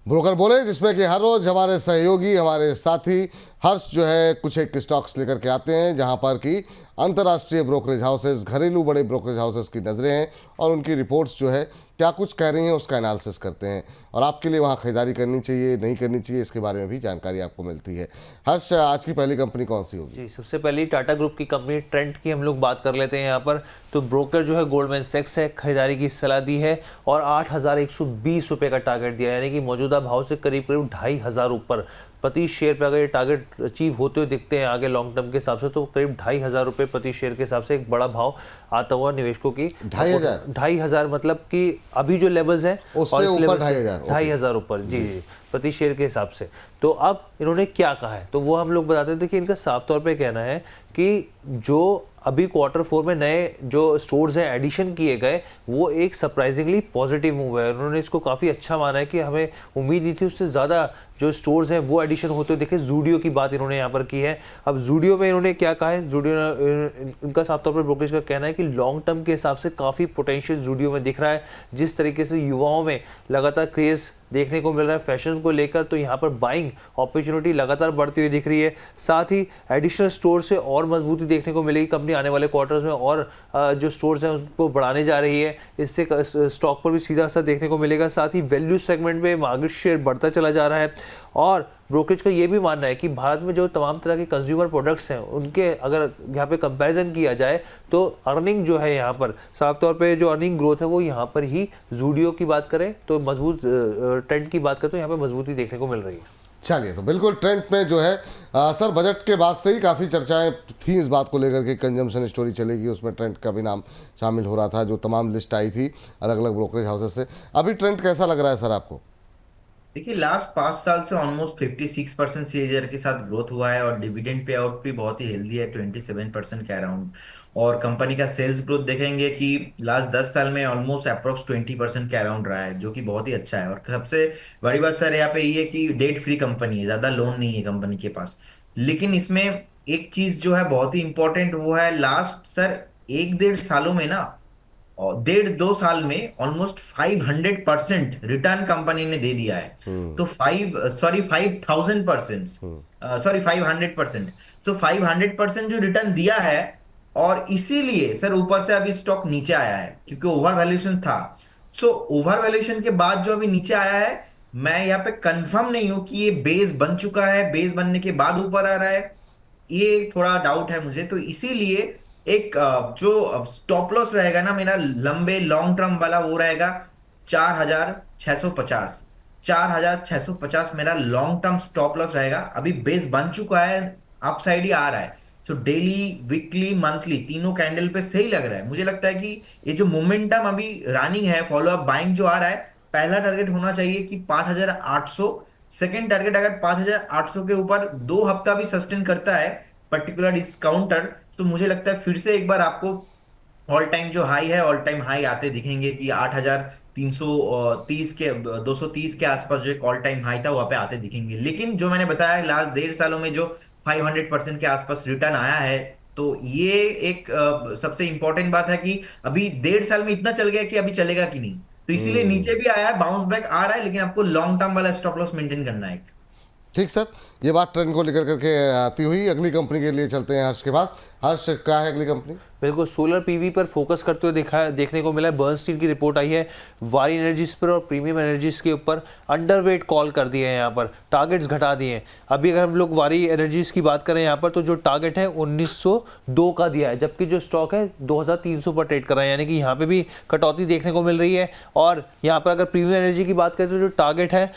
Broker बोले, जिसमें कि हर रोज हमारे सहयोगी, हमारे साथी हर्ष जो है कुछ एक स्टॉक्स लेकर के आते हैं, जहां पर कि अंतर्राष्ट्रीय ब्रोकरेज हाउसेस, घरेलू बड़े ब्रोकरेज हाउसेस की नज़रें हैं और उनकी रिपोर्ट्स जो है क्या कुछ कह रही हैं उसका एनालिसिस करते हैं और आपके लिए वहां खरीदारी करनी चाहिए नहीं करनी चाहिए इसके बारे में भी जानकारी आपको मिलती है। हर्ष, आज की पहली कंपनी कौन सी होगी? जी, सबसे पहले टाटा ग्रुप की कंपनी ट्रेंट की हम लोग बात कर लेते हैं यहाँ पर। तो ब्रोकर जो है गोल्डमैन सैक्स है, खरीदारी की सलाह दी है और 8,120 रुपये का टारगेट दिया, यानी कि मौजूदा भाव से करीब करीब 2,500 ऊपर प्रति शेयर पे अगर ये टारगेट अचीव होते हुए दिखते हैं आगे लॉन्ग टर्म के हिसाब से, तो करीब 2,500 रुपये प्रति शेयर के हिसाब से एक बड़ा भाव आता हुआ निवेशकों की। 2,500 मतलब कि अभी जो लेवल्स हैं उससे ऊपर 2,500 ऊपर जी प्रति शेयर के हिसाब से। तो अब इन्होंने क्या कहा है तो वो हम लोग बताते हैं। देखिए, इनका साफ तौर पे कहना है कि जो अभी क्वार्टर 4 में नए जो स्टोर्स हैं एडिशन किए गए, वो एक सरप्राइजिंगली पॉजिटिव मूव है। उन्होंने इसको काफ़ी अच्छा माना है कि हमें उम्मीद नहीं थी उससे ज़्यादा जो स्टोर्स हैं वो एडिशन होते हुए देखे। जूडियो की बात इन्होंने यहाँ पर की है। अब जूडियो में इन्होंने क्या कहा है, जूडियो इनका साफ तौर पर ब्रोकरेज का कहना है कि लॉन्ग टर्म के हिसाब से काफ़ी पोटेंशियल जूडियो में दिख रहा है। जिस तरीके से युवाओं में लगातार क्रेज़ देखने को मिल रहा है फैशन को लेकर, तो यहाँ पर बाइंग अपॉर्चुनिटी लगातार बढ़ती हुई दिख रही है। साथ ही एडिशनल स्टोर से और मजबूती देखने को मिलेगी कंपनी आने वाले क्वार्टर्स में, और जो स्टोर्स हैं उनको बढ़ाने जा रही है। इससे स्टॉक पर भी सीधा असर देखने को मिलेगा। साथ ही वैल्यू सेगमेंट में मार्केट शेयर बढ़ता चला जा रहा है। और ब्रोकरेज का ये भी मानना है कि भारत में जो तमाम तरह के कंज्यूमर प्रोडक्ट्स हैं उनके अगर यहाँ पे कंपैरिजन किया जाए तो अर्निंग जो है यहाँ पर साफ तौर पे जो अर्निंग ग्रोथ है वो यहाँ पर ही जूडियो की बात करें तो मजबूत, ट्रेंड की बात करें तो यहाँ पे मजबूती देखने को मिल रही है। चलिए, तो बिल्कुल ट्रेंड में जो है सर बजट के बाद से ही काफ़ी चर्चाएं थी इस बात को लेकर के कंजम्पशन स्टोरी चलेगी, उसमें ट्रेंड का भी नाम शामिल हो रहा था, जो तमाम लिस्ट आई थी अलग अलग ब्रोकरेज हाउसेस से। अभी ट्रेंड कैसा लग रहा है सर आपको? देखिए, लास्ट 5 साल से ऑलमोस्ट 56% सीएजीआर के साथ ग्रोथ हुआ है और डिविडेंड पे आउट भी बहुत ही हेल्दी है 27% के अराउंड। और कंपनी का सेल्स ग्रोथ देखेंगे कि लास्ट 10 साल में ऑलमोस्ट अप्रोक्स 20% के अराउंड रहा है, जो कि बहुत ही अच्छा है। और सबसे बड़ी बात सर यहाँ पे ये है कि डेट फ्री कंपनी है, ज्यादा लोन नहीं है कंपनी के पास। लेकिन इसमें एक चीज जो है बहुत ही इंपॉर्टेंट, वो है लास्ट सर 1-1.5 सालों में ना, और 1.5-2 साल में ऑलमोस्ट 500% रिटर्न कंपनी ने दे दिया है। तो 5,000%, सॉरी 500%, सो 500% जो रिटर्न दिया है। और इसीलिए सर ऊपर से अभी स्टॉक नीचे आया है, क्योंकि ओवर वैल्यूएशन था। सो ओवर वैल्यूएशन के बाद जो अभी नीचे आया है, मैं यहाँ पे कंफर्म नहीं हूं कि ये बेस बन चुका है, बेस बनने के बाद ऊपर आ रहा है, ये थोड़ा डाउट है मुझे। तो इसीलिए एक जो स्टॉप लॉस रहेगा ना मेरा लंबे लॉन्ग टर्म वाला, वो रहेगा 4,650। 4,650 मेरा लॉन्ग टर्म स्टॉप लॉस रहेगा। अभी बेस बन चुका है, अपसाइड ही आ रहा है। सो डेली, वीकली, मंथली तीनों कैंडल पे सही लग रहा है। मुझे लगता है कि ये जो मोमेंटम अभी रनिंग है, फॉलो अप बाइंग जो आ रहा है, पहला टारगेट होना चाहिए कि 5,800। सेकेंड टारगेट अगर 5,800 के ऊपर 2 हफ्ता भी सस्टेन करता है पर्टिकुलर डिस्काउंटर, तो मुझे लगता है फिर से एक बार आपको ऑल टाइम जो हाई है, ऑल टाइम हाई आते दिखेंगे कि 8,330 के 230 के आसपास जो एक ऑल टाइम हाई था वहां पे आते दिखेंगे। लेकिन जो मैंने बताया लास्ट 1.5 सालों में जो 500% के आसपास रिटर्न आया है, तो ये एक सबसे इंपॉर्टेंट बात है कि अभी 1.5 साल में इतना चल गया कि अभी चलेगा कि नहीं। तो इसीलिए नीचे भी आया है, बाउंस बैक आ रहा है, लेकिन आपको लॉन्ग टर्म वाला स्टॉप लॉस मेंटेन करना है। ठीक सर, ये बात ट्रेंड को लेकर करके आती हुई अगली कंपनी के लिए चलते हैं हर्ष के पास। हर्ष, क्या है अगली कंपनी? बिल्कुल, सोलर पीवी पर फोकस करते हुए देखने को मिला है। बर्नस्टीन की रिपोर्ट आई है वारी एनर्जीज पर और प्रीमियम एनर्जीज के ऊपर अंडरवेट कॉल कर दिए हैं, यहाँ पर टारगेट्स घटा दिए हैं। अभी अगर हम लोग वारी एनर्जीज की बात करें यहाँ पर, तो जो टारगेट है 1902 का दिया है, जबकि जो स्टॉक है 2,300 पर ट्रेड कर रहा है, यानी कि यहाँ पे भी कटौती देखने को मिल रही है। और यहाँ पर अगर प्रीमियम एनर्जी की बात करें तो जो टारगेट है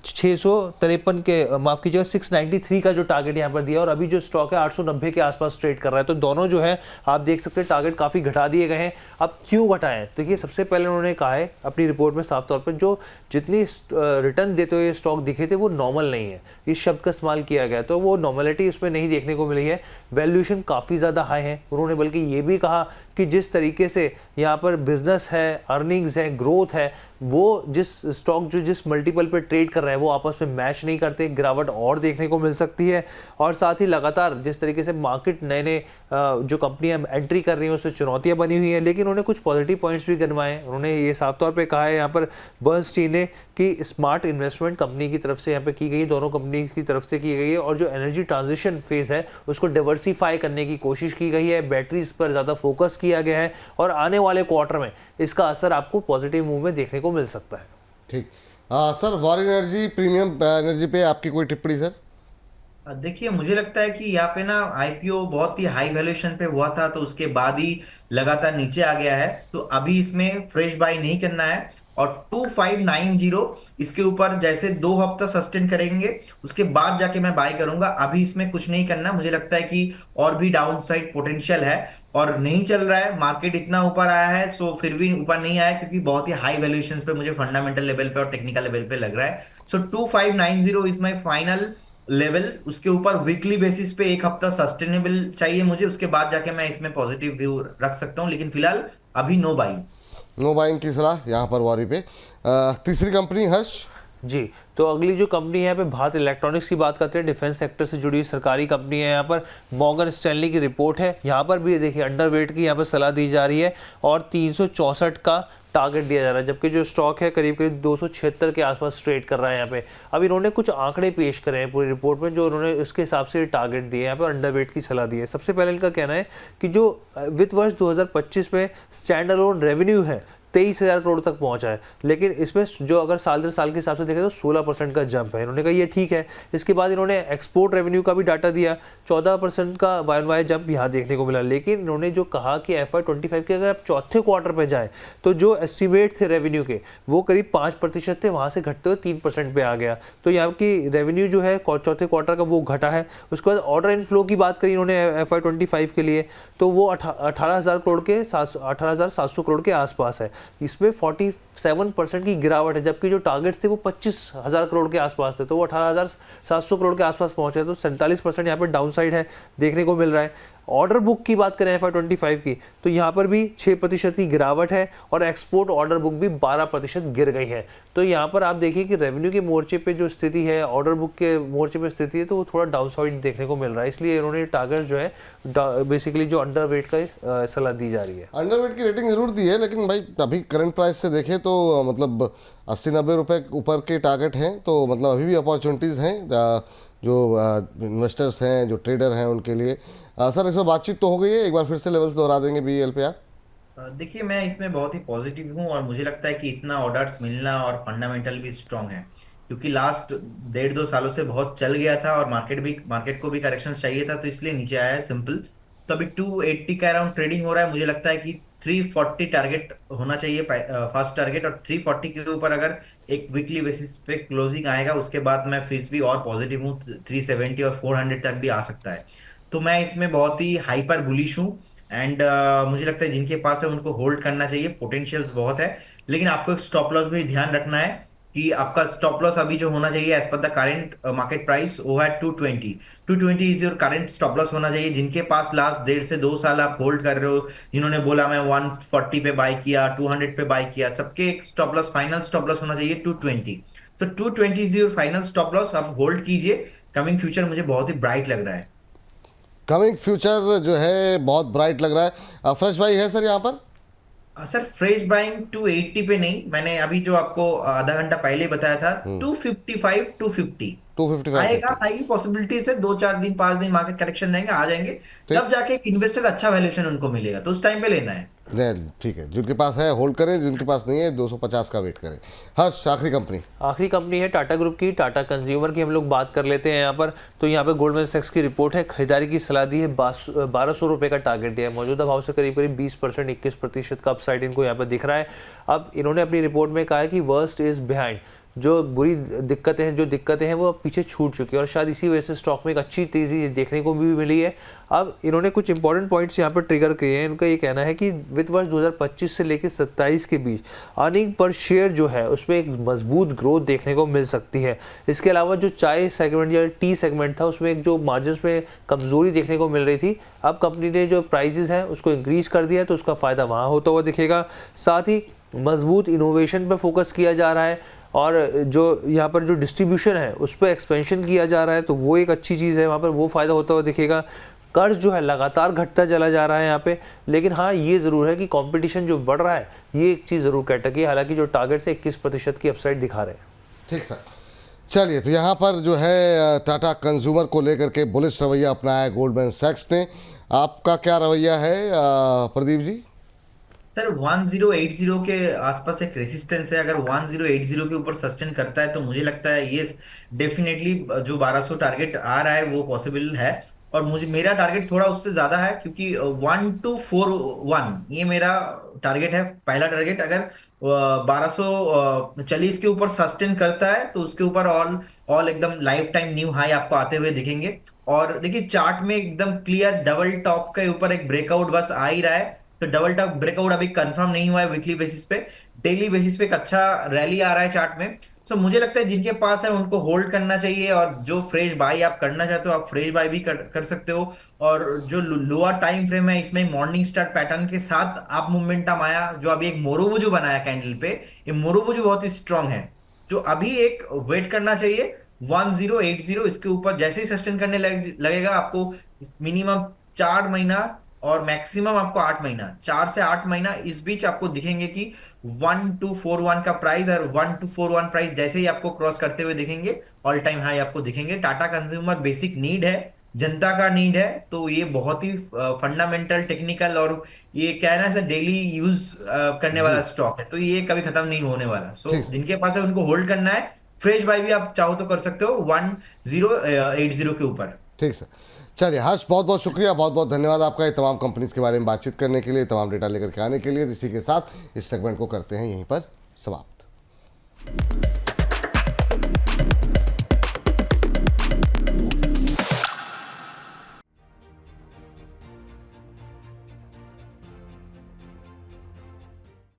653 के, माफ कीजिएगा 693 का जो टारगेट यहाँ पर दिया, और अभी जो स्टॉक है 890 के आसपास ट्रेड कर रहा है। तो दोनों जो है आप देख सकते हैं टारगेट काफी घटा दिए गए हैं। अब क्यों घटाएं? देखिए, सबसे पहले उन्होंने कहा है अपनी रिपोर्ट में साफ तौर पर, जो जितनी रिटर्न देते हुए स्टॉक दिखे थे वो नॉर्मल नहीं है, इस शब्द का इस्तेमाल किया गया, तो वो नॉर्मलिटी उसमें नहीं देखने को मिली है। वैल्यूएशन काफी ज्यादा हाई है। उन्होंने बल्कि ये भी कहा कि जिस तरीके से यहाँ पर बिजनेस है, अर्निंग्स है, ग्रोथ है, वो जिस स्टॉक जो जिस मल्टीपल पे ट्रेड कर रहा है वो आपस में मैच नहीं करते, गिरावट और देखने को मिल सकती है। और साथ ही लगातार जिस तरीके से मार्केट नए नए जो कंपनियां एंट्री कर रही हैं उससे चुनौतियां बनी हुई हैं, लेकिन उन्होंने कुछ पॉजिटिव पॉइंट्स भी गिनवाए। उन्होंने ये साफ तौर पे कहा है यहाँ पर बर्नस्टीन ने कि स्मार्ट इन्वेस्टमेंट कंपनी की तरफ से यहाँ पे की गई है, दोनों कंपनी की तरफ से की गई है, और जो एनर्जी ट्रांजिशन फेज है उसको डाइवर्सिफाई करने की कोशिश की गई है, बैटरीज पर ज़्यादा फोकस किया गया है, और आने वाले क्वार्टर में इसका असर आपको पॉजिटिव मूव में देखने को मिल सकता है। ठीक। Sir, war energy, premium energy पे आपकी कोई टिप्पणी सर? देखिए, मुझे लगता है कि यहाँ पे ना आईपीओ बहुत ही हाई वैल्यूएशन पे हुआ था, तो उसके बाद ही लगातार नीचे आ गया है, तो अभी इसमें फ्रेश बाय नहीं करना है। और 2590 इसके ऊपर जैसे 2 हफ्ता सस्टेन करेंगे उसके बाद जाके मैं बाय करूंगा। अभी इसमें कुछ नहीं करना, मुझे लगता है कि और भी डाउन साइड पोटेंशियल है, और नहीं चल रहा है मार्केट इतना ऊपर आया है, सो फिर भी ऊपर नहीं आया क्योंकि बहुत ही हाई वैल्यूएशन पे मुझे फंडामेंटल लेवल पे और टेक्निकल लेवल पे लग रहा है। सो 2590 इज माई फाइनल लेवल। उसके ऊपर वीकली बेसिस पे 1 हफ्ता सस्टेनेबल चाहिए मुझे, उसके बाद जाके मैं इसमें पॉजिटिव व्यू रख सकता हूं, लेकिन फिलहाल अभी नो बाइंग। नो बाइंग की सलाह यहाँ पर वॉरी पे। तीसरी कंपनी हर्ष जी, तो अगली जो कंपनी है यहाँ पे भारत इलेक्ट्रॉनिक्स की बात करते हैं, डिफेंस सेक्टर से जुड़ी सरकारी कंपनी है। यहाँ पर मॉर्गन स्टैनली की रिपोर्ट है, यहाँ पर भी देखिए अंडरवेट की यहाँ पर सलाह दी जा रही है और 364 का टारगेट दिया जा रहा है, जबकि जो स्टॉक है करीब करीब 276 के आसपास ट्रेड कर रहा है यहाँ पे। अब इन्होंने कुछ आंकड़े पेश करे हैं पूरी रिपोर्ट में, जो उन्होंने उसके हिसाब से टारगेट दिए, यहाँ पे अंडरवेट की सलाह दी है। सबसे पहले इनका कहना है कि जो वित्त वर्ष 2025 में स्टैंड अलोन रेवेन्यू है 23,000 करोड़ तक पहुंचा है, लेकिन इसमें जो अगर साल दर साल के हिसाब से देखें तो 16% का जंप है। इन्होंने कहा ये ठीक है। इसके बाद इन्होंने एक्सपोर्ट रेवेन्यू का भी डाटा दिया, 14% का वाई जंप यहाँ देखने को मिला। लेकिन इन्होंने जो कहा कि FY25 के अगर आप चौथे क्वार्टर पे जाएं तो जो एस्टिमेट थे रेवेन्यू के वो करीब 5% थे, वहाँ से घटते हुए 3% पे आ गया। तो यहाँ की रेवेन्यू जो है चौथे क्वार्टर का वो घटा है। उसके बाद ऑर्डर इनफ्लो की बात करी इन्होंने FY25 के लिए, तो वो 18,000 करोड़ के 18,700 करोड़ के आसपास है। इसमें 47% की गिरावट है, जबकि जो टारगेट थे वो 25,000 करोड़ के आसपास थे, तो वो 18,700 करोड़ के आसपास पहुंचे। तो 47% यहाँ पे डाउन साइड है देखने को मिल रहा है। ऑर्डर बुक की बात करें FY25 की, तो यहाँ पर भी 6% की गिरावट है और एक्सपोर्ट ऑर्डर बुक भी 12% गिर गई है। तो यहाँ पर आप देखिए कि रेवेन्यू के मोर्चे पे जो स्थिति है, ऑर्डर बुक के मोर्चे पे स्थिति है, तो वो थोड़ा डाउन साइड देखने को मिल रहा है। इसलिए इन्होंने टारगेट जो है बेसिकली जो अंडरवेट का सलाह दी जा रही है। अंडरवेट की रेटिंग जरूर दी है, लेकिन भाई अभी करंट प्राइस से देखें तो मतलब 80-90 रुपए ऊपर के टारगेट हैं, तो मतलब अभी भी अपॉर्चुनिटीज़ हैं जो इन्वेस्टर्स हैं, जो ट्रेडर हैं उनके लिए। सर, इसमें बातचीत तो हो गई है, एक बार फिर से लेवल्स दोहरा देंगे BEL पे आप? देखिए, मैं इसमें बहुत ही पॉजिटिव हूँ और मुझे लगता है कि इतना ऑर्डर्स मिलना और फंडामेंटल भी स्ट्रांग है, क्योंकि लास्ट 1.5-2 सालों से बहुत चल गया था और मार्केट को भी करेक्शन चाहिए था, तो इसलिए नीचे आया है, सिंपल। तो अभी 280 का अराउंड ट्रेडिंग हो रहा है। मुझे लगता है कि 340 टारगेट होना चाहिए, फर्स्ट टारगेट, और 340 के ऊपर अगर एक वीकली बेसिस पे क्लोजिंग आएगा उसके बाद मैं फिर भी और पॉजिटिव हूँ, 370 और 400 तक भी आ सकता है। तो मैं इसमें बहुत ही हाइपर बुलिश हूँ, एंड मुझे लगता है जिनके पास है उनको होल्ड करना चाहिए, पोटेंशियल्स बहुत है। लेकिन आपको एक स्टॉप लॉस भी ध्यान रखना है कि आपका स्टॉप लॉस अभी जो होना चाहिए as per the current market price वो है 220 is your current stop loss होना चाहिए। जिनके पास लास्ट 1.5 से 2 साल आप होल्ड कर रहे हो, जिन्होंने बोला मैं 140 पे बाय किया, 200 पे बाय किया, सबके एक stop loss, final stop loss होना चाहिए 220। तो 220 is your final stop loss, आप होल्ड कीजिए। कमिंग फ्यूचर मुझे बहुत ही ब्राइट लग रहा है। कमिंग फ्यूचर जो है बहुत ब्राइट लग रहा है। फ्रेश भाई है सर यहाँ पर? सर, फ्रेश बाइंग 280 पे नहीं, मैंने अभी जो आपको आधा घंटा पहले बताया था 255 250 255 आएगा। हाईली पॉसिबिलिटीज है 2-4 दिन 5 दिन मार्केट करेक्शन रहेंगे, आ जाएंगे, तब जाके एक इन्वेस्टर अच्छा वैल्यूएशन उनको मिलेगा, तो उस टाइम पे लेना है। नहीं, ठीक है, जिनके पास है होल्ड करें, जिनके पास नहीं है 250 का वेट करें। हर्ष, आखिरी कंपनी है टाटा ग्रुप की, टाटा कंज्यूमर की हम लोग बात कर लेते हैं यहाँ पर। तो यहाँ पे गोल्डमैन सैक्स की रिपोर्ट है, खरीदारी की सलाह दी है, 1200 रुपये का टारगेट दिया है, मौजूदा भाव से करीब करीब 20% 21% का अपसाइड इनको यहाँ पर दिख रहा है। अब इन्होंने अपनी रिपोर्ट में कहा है कि वर्स्ट इज बिहाइंड, जो बुरी दिक्कतें हैं वो अब पीछे छूट चुकी है, और शायद इसी वजह से स्टॉक में एक अच्छी तेज़ी देखने को भी मिली है। अब इन्होंने कुछ इंपॉर्टेंट पॉइंट्स यहाँ पर ट्रिगर किए हैं। इनका ये कहना है कि वित्त वर्ष 2025 से लेकर 27 के बीच अर्निंग पर शेयर जो है उसमें एक मजबूत ग्रोथ देखने को मिल सकती है। इसके अलावा जो चाय सेगमेंट या टी सेगमेंट था उसमें एक जो मार्जिन में कमजोरी देखने को मिल रही थी, अब कंपनी ने जो प्राइजेस हैं उसको इंक्रीज कर दिया है, तो उसका फायदा वहाँ होता हुआ दिखेगा। साथ ही मजबूत इनोवेशन पे फोकस किया जा रहा है और जो यहाँ पर जो डिस्ट्रीब्यूशन है उस पर एक्सपेंशन किया जा रहा है, तो वो एक अच्छी चीज़ है, वहाँ पर वो फ़ायदा होता हुआ दिखेगा। कर्ज जो है लगातार घटता चला जा रहा है यहाँ पे, लेकिन हाँ ये ज़रूर है कि कंपटीशन जो बढ़ रहा है, ये एक चीज़ ज़रूर कह टकी, हालांकि जो टारगेट से 21% की अपसाइड दिखा रहे हैं। ठीक सर, चलिए, तो यहाँ पर जो है टाटा कंज्यूमर को लेकर के बुलिश रवैया अपनाया है गोल्डमैन सैक्स ने। आपका क्या रवैया है प्रदीप जी? सर 1080 के आसपास एक रेसिस्टेंस है, अगर 1080 के ऊपर सस्टेन करता है तो मुझे लगता है ये डेफिनेटली जो 1200 टारगेट आ रहा है वो पॉसिबल है। और मुझे मेरा टारगेट थोड़ा उससे ज्यादा है, क्योंकि 1241 ये मेरा टारगेट है, पहला टारगेट। अगर 1240 के ऊपर सस्टेन करता है तो उसके ऊपर ऑल ऑल एकदम लाइफ टाइम न्यू हाई आपको आते हुए दिखेंगे। और देखिए चार्ट में एकदम क्लियर डबल टॉप के ऊपर एक ब्रेकआउट बस आ ही रहा है, तो डबल टॉप ब्रेकआउट अभी कंफर्म नहीं हुआ है वीकली बेसिस पे। डेली बेसिस पे एक अच्छा रैली आ रहा है चार्ट में। सो मुझे लगता है जिनके पास है उनको होल्ड करना चाहिए, और जो फ्रेश बाई आप करना चाहते हो आप फ्रेश बाई भी कर सकते हो। और जो लोअर टाइम फ्रेम है इसमें मॉर्निंग स्टार पैटर्न के साथ आप मोमेंटम आया, जो अभी एक मोरोबुजू बनाया कैंडल पे, ये मोरोबुजू बहुत ही स्ट्रांग है, जो अभी एक वेट करना चाहिए 1080। इसके ऊपर जैसे ही सस्टेन करने लगेगा आपको मिनिमम 4 महीना और मैक्सिमम आपको 8 महीना, 4 से 8 महीना इस बीच आपको दिखेंगे कि 1241 का प्राइस, और 1241 प्राइस जैसे ही आपको क्रॉस करते हुए दिखेंगे ऑल टाइम हाई आपको दिखेंगे। टाटा कंज्यूमर बेसिक नीड है, जनता का नीड है, तो ये बहुत ही फंडामेंटल टेक्निकल और ये क्या है ना सर डेली यूज करने वाला स्टॉक है, तो ये कभी खत्म नहीं होने वाला। सो ठीक। जिनके पास है उनको होल्ड करना है। फ्रेश बाय भी आप चाहो तो कर सकते हो 1080 के ऊपर। ठीक सर, चलिए हर्ष, बहुत बहुत शुक्रिया, बहुत बहुत धन्यवाद आपका ये तमाम कंपनीज के बारे में बातचीत करने के लिए, तमाम डेटा लेकर के आने के लिए। इसी के साथ इस सेगमेंट को करते हैं यहीं पर समाप्त।